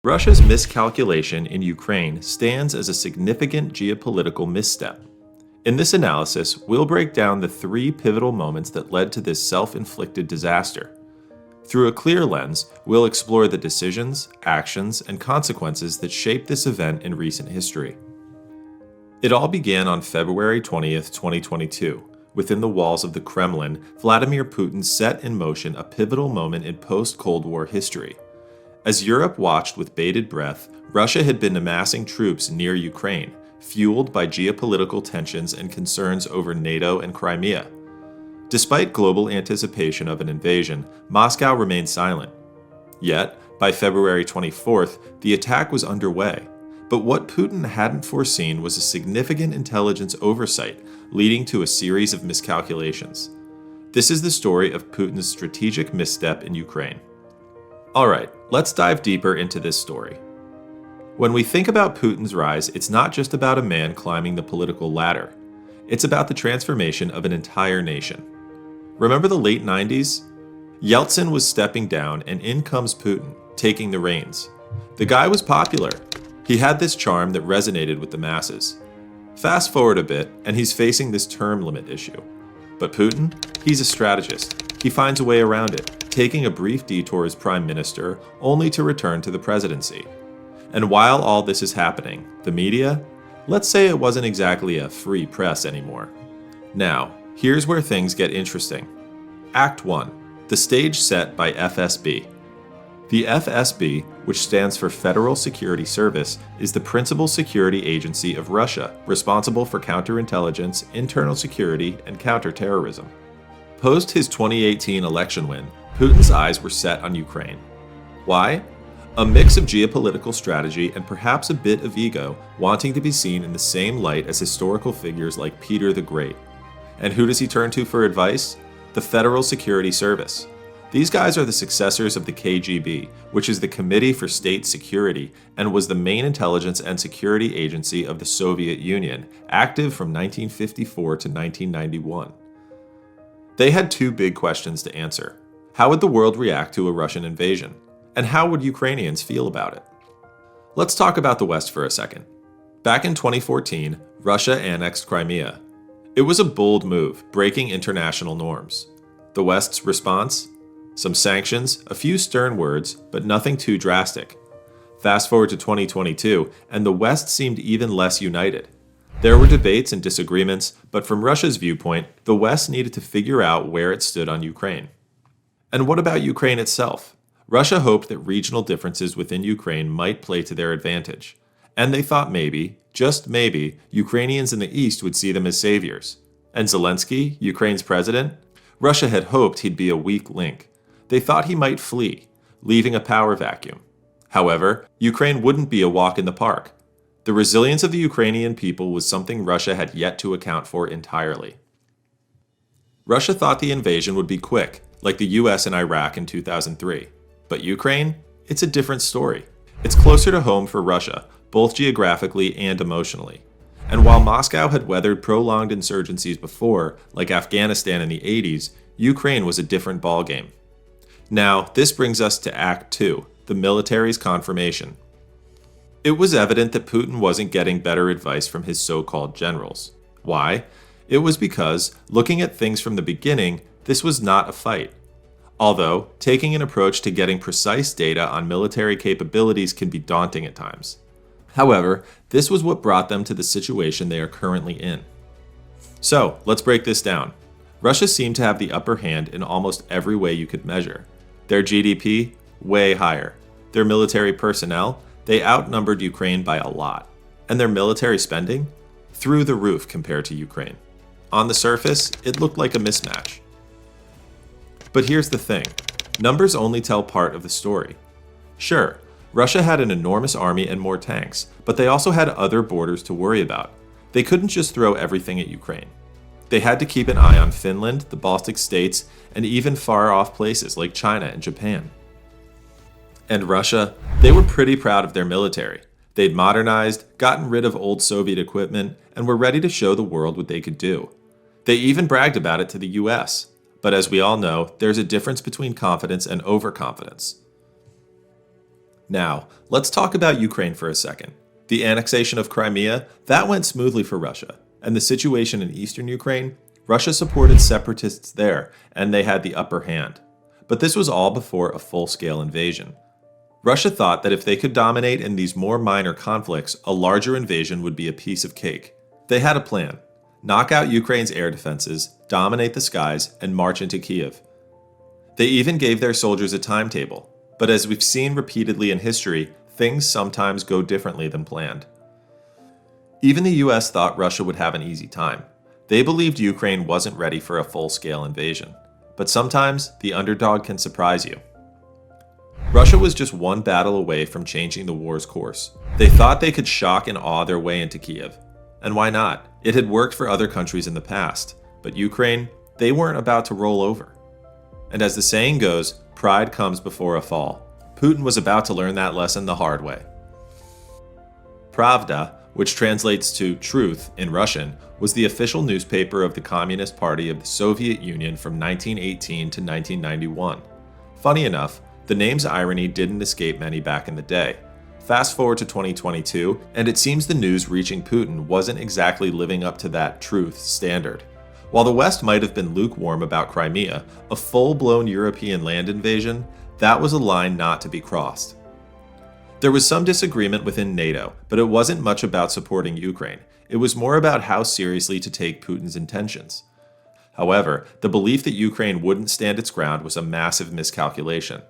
Russia's miscalculation in Ukraine stands as a significant geopolitical misstep. In this analysis, we'll break down the three pivotal moments that led to this self-inflicted disaster. Through a clear lens, we'll explore the decisions, actions, and consequences that shaped this event in recent history. It all began on February 20th, 2022. Within the walls of the Kremlin, Vladimir Putin set in motion a pivotal moment in post-Cold War history. As Europe watched with bated breath, Russia had been amassing troops near Ukraine, fueled by geopolitical tensions and concerns over NATO and Crimea. Despite global anticipation of an invasion, Moscow remained silent. Yet, by February 24th, the attack was underway. But what Putin hadn't foreseen was a significant intelligence oversight, leading to a series of miscalculations. This is the story of Putin's strategic misstep in Ukraine. Alright, let's dive deeper into this story. When we think about Putin's rise, it's not just about a man climbing the political ladder. It's about the transformation of an entire nation. Remember the late 90s? Yeltsin was stepping down and in comes Putin, taking the reins. The guy was popular. He had this charm that resonated with the masses. Fast forward a bit, and he's facing this term limit issue. But Putin? He's a strategist. He finds a way around it, taking a brief detour as prime minister, only to return to the presidency. And while all this is happening, the media? Let's say it wasn't exactly a free press anymore. Now, here's where things get interesting. Act 1. The stage set by FSB. The FSB, which stands for Federal Security Service, is the principal security agency of Russia, responsible for counterintelligence, internal security, and counterterrorism. Post his 2018 election win, Putin's eyes were set on Ukraine. Why? A mix of geopolitical strategy and perhaps a bit of ego, wanting to be seen in the same light as historical figures like Peter the Great. And who does he turn to for advice? The Federal Security Service. These guys are the successors of the KGB, which is the Committee for State Security and was the main intelligence and security agency of the Soviet Union, active from 1954 to 1991. They had two big questions to answer. How would the world react to a Russian invasion? And how would Ukrainians feel about it? Let's talk about the West for a second. Back in 2014, Russia annexed Crimea. It was a bold move, breaking international norms. The West's response? Some sanctions, a few stern words, but nothing too drastic. Fast forward to 2022, and the West seemed even less united. There were debates and disagreements, but from Russia's viewpoint, the West needed to figure out where it stood on Ukraine. And what about Ukraine itself? Russia hoped that regional differences within Ukraine might play to their advantage. And they thought maybe, just maybe, Ukrainians in the East would see them as saviors. And Zelensky, Ukraine's president? Russia had hoped he'd be a weak link. They thought he might flee, leaving a power vacuum. However, Ukraine wouldn't be a walk in the park. The resilience of the Ukrainian people was something Russia had yet to account for entirely. Russia thought the invasion would be quick, like the US and Iraq in 2003. But Ukraine? It's a different story. It's closer to home for Russia, both geographically and emotionally. And while Moscow had weathered prolonged insurgencies before, like Afghanistan in the 80s, Ukraine was a different ballgame. Now, this brings us to Act 2, the military's confirmation. It was evident that Putin wasn't getting better advice from his so-called generals. Why? It was because, looking at things from the beginning, this was not a fight. Although, taking an approach to getting precise data on military capabilities can be daunting at times. However, this was what brought them to the situation they are currently in. So, let's break this down. Russia seemed to have the upper hand in almost every way you could measure. Their GDP? Way higher. Their military personnel? They outnumbered Ukraine by a lot. And their military spending? Through the roof compared to Ukraine. On the surface, it looked like a mismatch. But here's the thing. Numbers only tell part of the story. Sure, Russia had an enormous army and more tanks, but they also had other borders to worry about. They couldn't just throw everything at Ukraine. They had to keep an eye on Finland, the Baltic states, and even far-off places like China and Japan. And Russia, they were pretty proud of their military. They'd modernized, gotten rid of old Soviet equipment, and were ready to show the world what they could do. They even bragged about it to the US. But as we all know, there's a difference between confidence and overconfidence. Now, let's talk about Ukraine for a second. The annexation of Crimea, that went smoothly for Russia, and the situation in eastern Ukraine, Russia supported separatists there, and they had the upper hand. But this was all before a full-scale invasion. Russia thought that if they could dominate in these more minor conflicts, a larger invasion would be a piece of cake. They had a plan: knock out Ukraine's air defenses, dominate the skies, and march into Kiev. They even gave their soldiers a timetable, but as we've seen repeatedly in history, things sometimes go differently than planned. Even the US thought Russia would have an easy time. They believed Ukraine wasn't ready for a full-scale invasion. But sometimes, the underdog can surprise you. Russia was just one battle away from changing the war's course. They thought they could shock and awe their way into Kiev. And why not? It had worked for other countries in the past. But Ukraine, they weren't about to roll over. And as the saying goes, pride comes before a fall. Putin was about to learn that lesson the hard way. Pravda, which translates to truth in Russian, was the official newspaper of the Communist Party of the Soviet Union from 1918 to 1991. Funny enough, the name's irony didn't escape many back in the day. Fast forward to 2022, and it seems the news reaching Putin wasn't exactly living up to that truth standard. While the West might have been lukewarm about Crimea, a full-blown European land invasion, that was a line not to be crossed. There was some disagreement within NATO, but it wasn't much about supporting Ukraine. It was more about how seriously to take Putin's intentions. However, the belief that Ukraine wouldn't stand its ground was a massive miscalculation.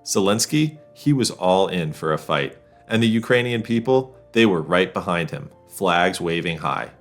Zelensky, he was all in for a fight, and the Ukrainian people, they were right behind him, flags waving high.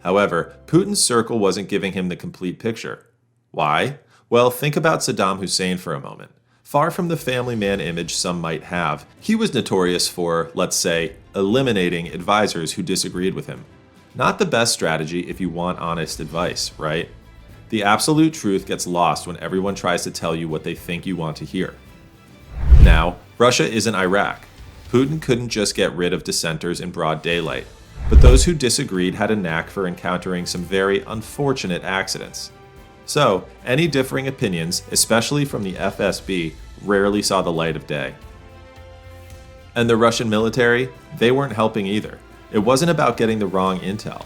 However, Putin's circle wasn't giving him the complete picture. Why? Well, think about Saddam Hussein for a moment. Far from the family man image some might have, he was notorious for, let's say, eliminating advisors who disagreed with him. Not the best strategy if you want honest advice, right? The absolute truth gets lost when everyone tries to tell you what they think you want to hear. Now, Russia isn't Iraq. Putin couldn't just get rid of dissenters in broad daylight, but those who disagreed had a knack for encountering some very unfortunate accidents. So, any differing opinions, especially from the FSB, rarely saw the light of day. And the Russian military, they weren't helping either. It wasn't about getting the wrong intel.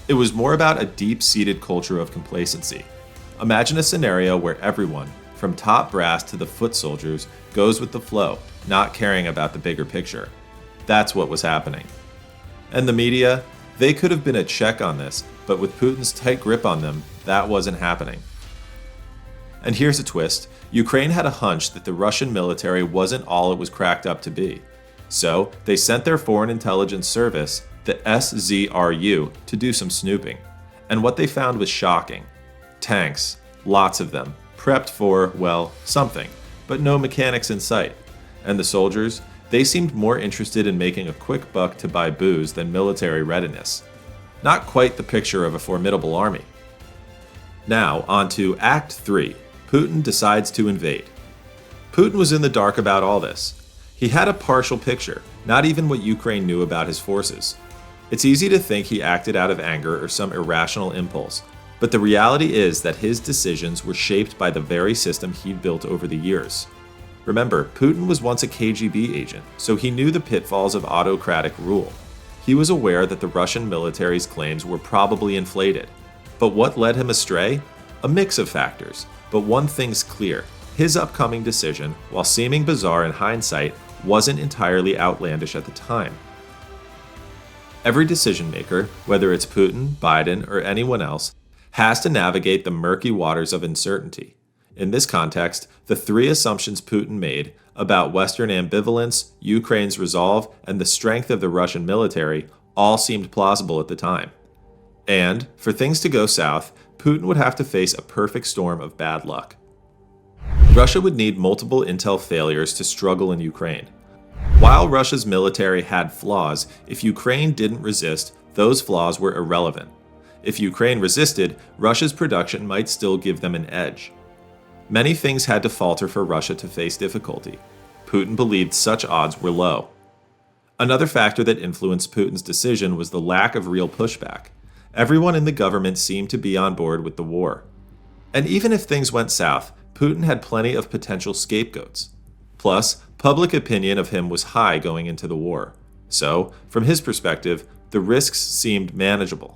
It was more about a deep-seated culture of complacency. Imagine a scenario where everyone, from top brass to the foot soldiers, goes with the flow, not caring about the bigger picture. That's what was happening. And the media, they could have been a check on this, but with Putin's tight grip on them, that wasn't happening. And here's a twist: Ukraine had a hunch that the Russian military wasn't all it was cracked up to be. So, they sent their foreign intelligence service, the SZRU, to do some snooping. And what they found was shocking. Tanks, lots of them, prepped for, well, something, but no mechanics in sight. And the soldiers, they seemed more interested in making a quick buck to buy booze than military readiness. Not quite the picture of a formidable army. Now, on to Act 3. Putin decides to invade. Putin was in the dark about all this. He had a partial picture, not even what Ukraine knew about his forces. It's easy to think he acted out of anger or some irrational impulse, but the reality is that his decisions were shaped by the very system he'd built over the years. Remember, Putin was once a KGB agent, so he knew the pitfalls of autocratic rule. He was aware that the Russian military's claims were probably inflated. But what led him astray? A mix of factors. But one thing's clear: his upcoming decision, while seeming bizarre in hindsight, wasn't entirely outlandish at the time. Every decision maker, whether it's Putin, Biden, or anyone else, has to navigate the murky waters of uncertainty. In this context, the three assumptions Putin made about Western ambivalence, Ukraine's resolve, and the strength of the Russian military all seemed plausible at the time. And, for things to go south, Putin would have to face a perfect storm of bad luck. Russia would need multiple intel failures to struggle in Ukraine. While Russia's military had flaws, if Ukraine didn't resist, those flaws were irrelevant. If Ukraine resisted, Russia's production might still give them an edge. Many things had to falter for Russia to face difficulty. Putin believed such odds were low. Another factor that influenced Putin's decision was the lack of real pushback. Everyone in the government seemed to be on board with the war. And even if things went south, Putin had plenty of potential scapegoats. Plus, public opinion of him was high going into the war. So, from his perspective, the risks seemed manageable.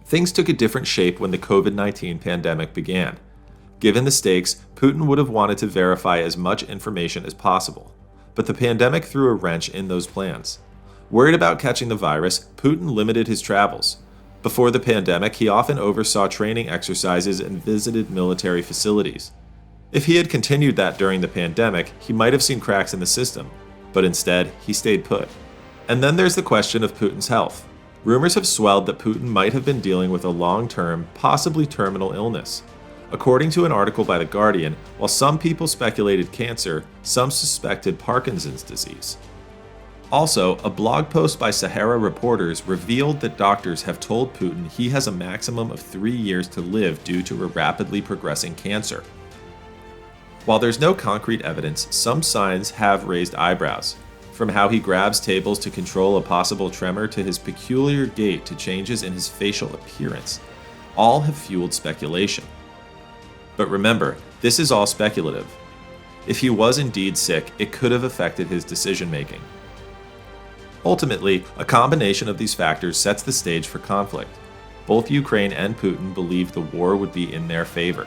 Things took a different shape when the COVID-19 pandemic began. Given the stakes, Putin would have wanted to verify as much information as possible. But the pandemic threw a wrench in those plans. Worried about catching the virus, Putin limited his travels. Before the pandemic, he often oversaw training exercises and visited military facilities. If he had continued that during the pandemic, he might have seen cracks in the system, but instead, he stayed put. And then there's the question of Putin's health. Rumors have swelled that Putin might have been dealing with a long-term, possibly terminal illness. According to an article by The Guardian, while some people speculated cancer, some suspected Parkinson's disease. Also, a blog post by Sahara reporters revealed that doctors have told Putin he has a maximum of 3 years to live due to a rapidly progressing cancer. While there's no concrete evidence, some signs have raised eyebrows. From how he grabs tables to control a possible tremor to his peculiar gait to changes in his facial appearance, all have fueled speculation. But remember, this is all speculative. If he was indeed sick, it could have affected his decision-making. Ultimately, a combination of these factors sets the stage for conflict. Both Ukraine and Putin believed the war would be in their favor.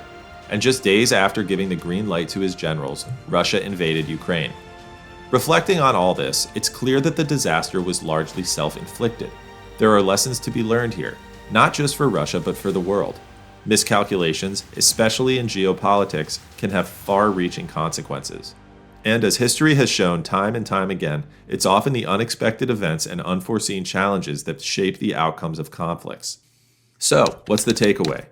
And just days after giving the green light to his generals, Russia invaded Ukraine. Reflecting on all this, it's clear that the disaster was largely self-inflicted. There are lessons to be learned here, not just for Russia but for the world. Miscalculations, especially in geopolitics, can have far-reaching consequences. And as history has shown time and time again, it's often the unexpected events and unforeseen challenges that shape the outcomes of conflicts. So, what's the takeaway?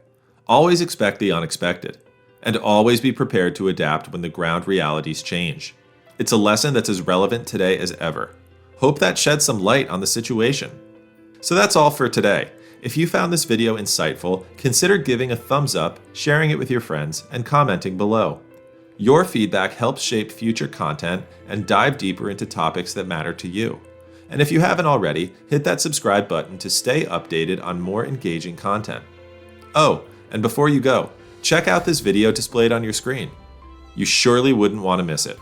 Always expect the unexpected, and always be prepared to adapt when the ground realities change. It's a lesson that's as relevant today as ever. Hope that sheds some light on the situation. So that's all for today. If you found this video insightful, consider giving a thumbs up, sharing it with your friends, and commenting below. Your feedback helps shape future content and dive deeper into topics that matter to you. And if you haven't already, hit that subscribe button to stay updated on more engaging content. Oh, and before you go, check out this video displayed on your screen. You surely wouldn't want to miss it.